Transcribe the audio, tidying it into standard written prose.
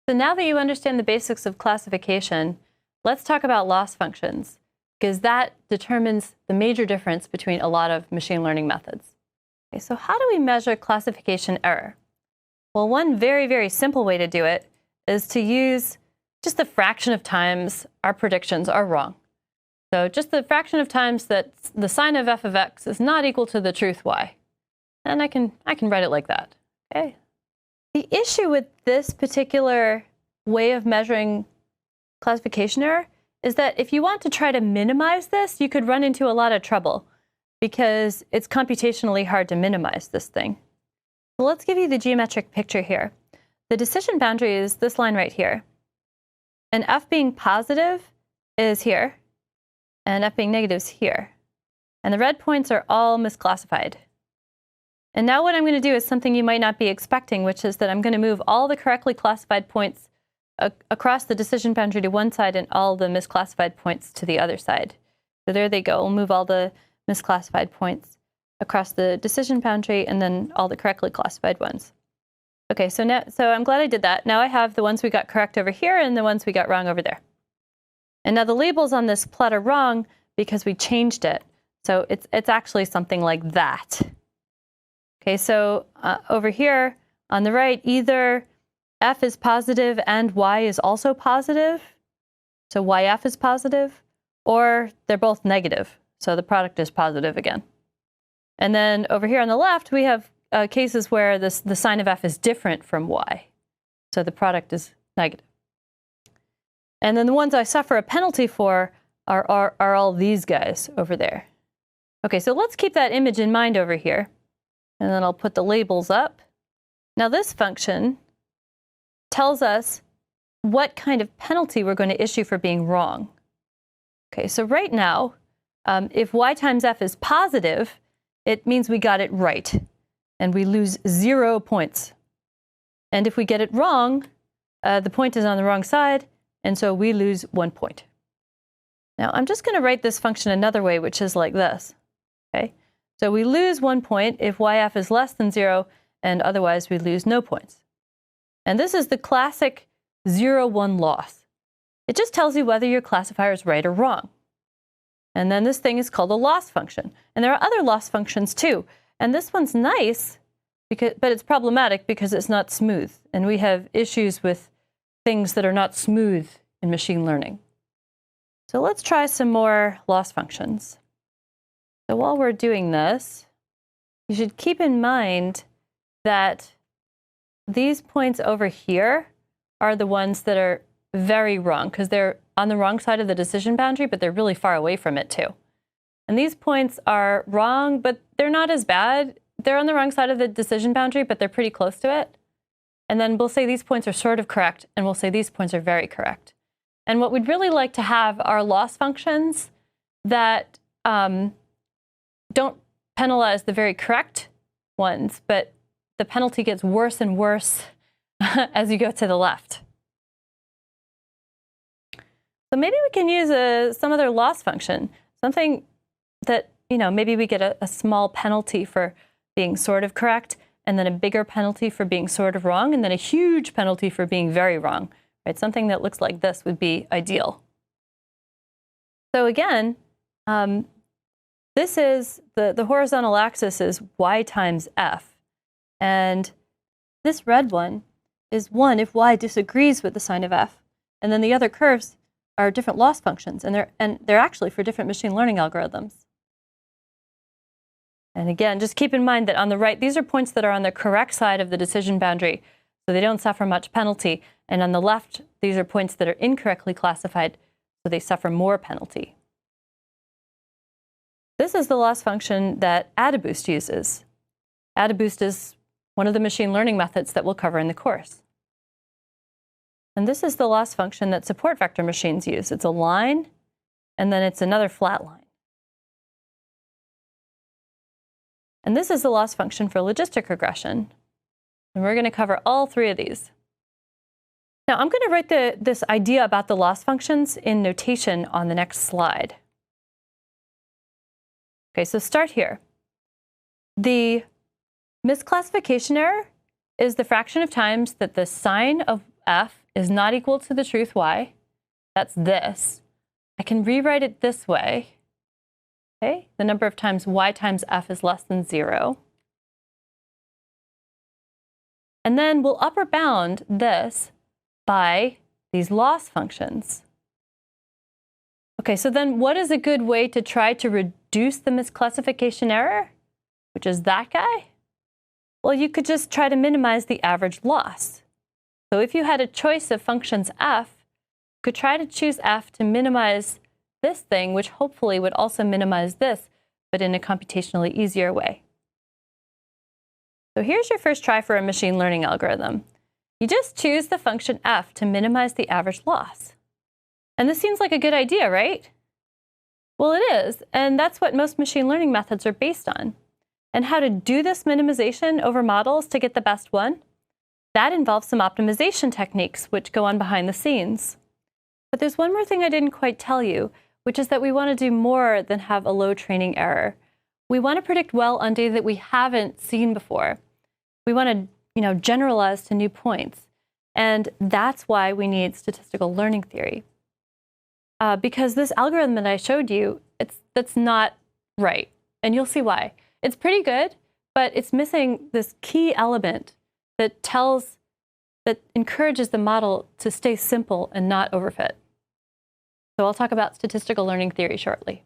So now that you understand the basics of classification, let's talk about loss functions, because that determines the major difference between a lot of machine learning methods. Okay, so how do we measure classification error? Well, one very, very simple way to do it is to use just the fraction of times our predictions are wrong. So just the fraction of times that the sign of f of x is not equal to the truth y. And I can write it like that. Okay. The issue with this particular way of measuring classification error is that if you want to try to minimize this, you could run into a lot of trouble because it's computationally hard to minimize this thing. So let's give you the geometric picture here. The decision boundary is this line right here. And f being positive is here, and f being negative is here. And the red points are all misclassified. And now what I'm going to do is something you might not be expecting, which is that I'm going to move all the correctly classified points across the decision boundary to one side and all the misclassified points to the other side. So there they go. We'll move all the misclassified points across the decision boundary and then all the correctly classified ones. Okay, so I'm glad I did that. Now I have the ones we got correct over here and the ones we got wrong over there. And now the labels on this plot are wrong because we changed it. So it's actually something like that. Okay, so over here on the right, either f is positive and y is also positive, so yf is positive, or they're both negative, so the product is positive again. And then over here on the left, we have cases where the sign of f is different from y, so the product is negative. And then the ones I suffer a penalty for are all these guys over there. Okay, so let's keep that image in mind over here. And then I'll put the labels up. Now this function tells us what kind of penalty we're going to issue for being wrong. Okay, so right now, if y times f is positive, it means we got it right, and we lose 0 points. And if we get it wrong, the point is on the wrong side, and so we lose 1 point. Now I'm just going to write this function another way, which is like this. Okay. So we lose 1 point if yf is less than 0, and otherwise we lose no points. And this is the classic 0-1 loss. It just tells you whether your classifier is right or wrong. And then this thing is called a loss function. And there are other loss functions too. And this one's nice, but it's problematic because it's not smooth. And we have issues with things that are not smooth in machine learning. So let's try some more loss functions. So while we're doing this, you should keep in mind that these points over here are the ones that are very wrong because they're on the wrong side of the decision boundary, but they're really far away from it too. And these points are wrong, but they're not as bad. They're on the wrong side of the decision boundary, but they're pretty close to it. And then we'll say these points are sort of correct, and we'll say these points are very correct. And what we'd really like to have are loss functions that don't penalize the very correct ones, but the penalty gets worse and worse as you go to the left. So maybe we can use some other loss function, something that, maybe we get a small penalty for being sort of correct, and then a bigger penalty for being sort of wrong, and then a huge penalty for being very wrong. Right? Something that looks like this would be ideal. So again, this is the horizontal axis is y times f. And this red one is 1 if y disagrees with the sign of f. And then the other curves are different loss functions, and they're actually for different machine learning algorithms. And again, just keep in mind that on the right, these are points that are on the correct side of the decision boundary, so they don't suffer much penalty. And on the left, these are points that are incorrectly classified, so they suffer more penalty. This is the loss function that AdaBoost uses. AdaBoost is one of the machine learning methods that we'll cover in the course. And this is the loss function that support vector machines use. It's a line, and then it's another flat line. And this is the loss function for logistic regression. And we're going to cover all three of these. Now, I'm going to write this idea about the loss functions in notation on the next slide. Okay, so start here. The misclassification error is the fraction of times that the sign of f is not equal to the truth y. That's this. I can rewrite it this way. Okay? The number of times y times f is less than 0. And then we'll upper bound this by these loss functions. Okay, so then what is a good way to try to reduce the misclassification error, which is that guy? Well, you could just try to minimize the average loss. So if you had a choice of functions f, you could try to choose f to minimize this thing, which hopefully would also minimize this, but in a computationally easier way. So here's your first try for a machine learning algorithm. You just choose the function f to minimize the average loss. And this seems like a good idea, right? Well, it is, and that's what most machine learning methods are based on. And how to do this minimization over models to get the best one? That involves some optimization techniques which go on behind the scenes. But there's one more thing I didn't quite tell you, which is that we want to do more than have a low training error. We want to predict well on data that we haven't seen before. We want to, generalize to new points. And that's why we need statistical learning theory. Because this algorithm that I showed you, that's not right. And you'll see why. It's pretty good, but it's missing this key element that encourages the model to stay simple and not overfit. So I'll talk about statistical learning theory shortly.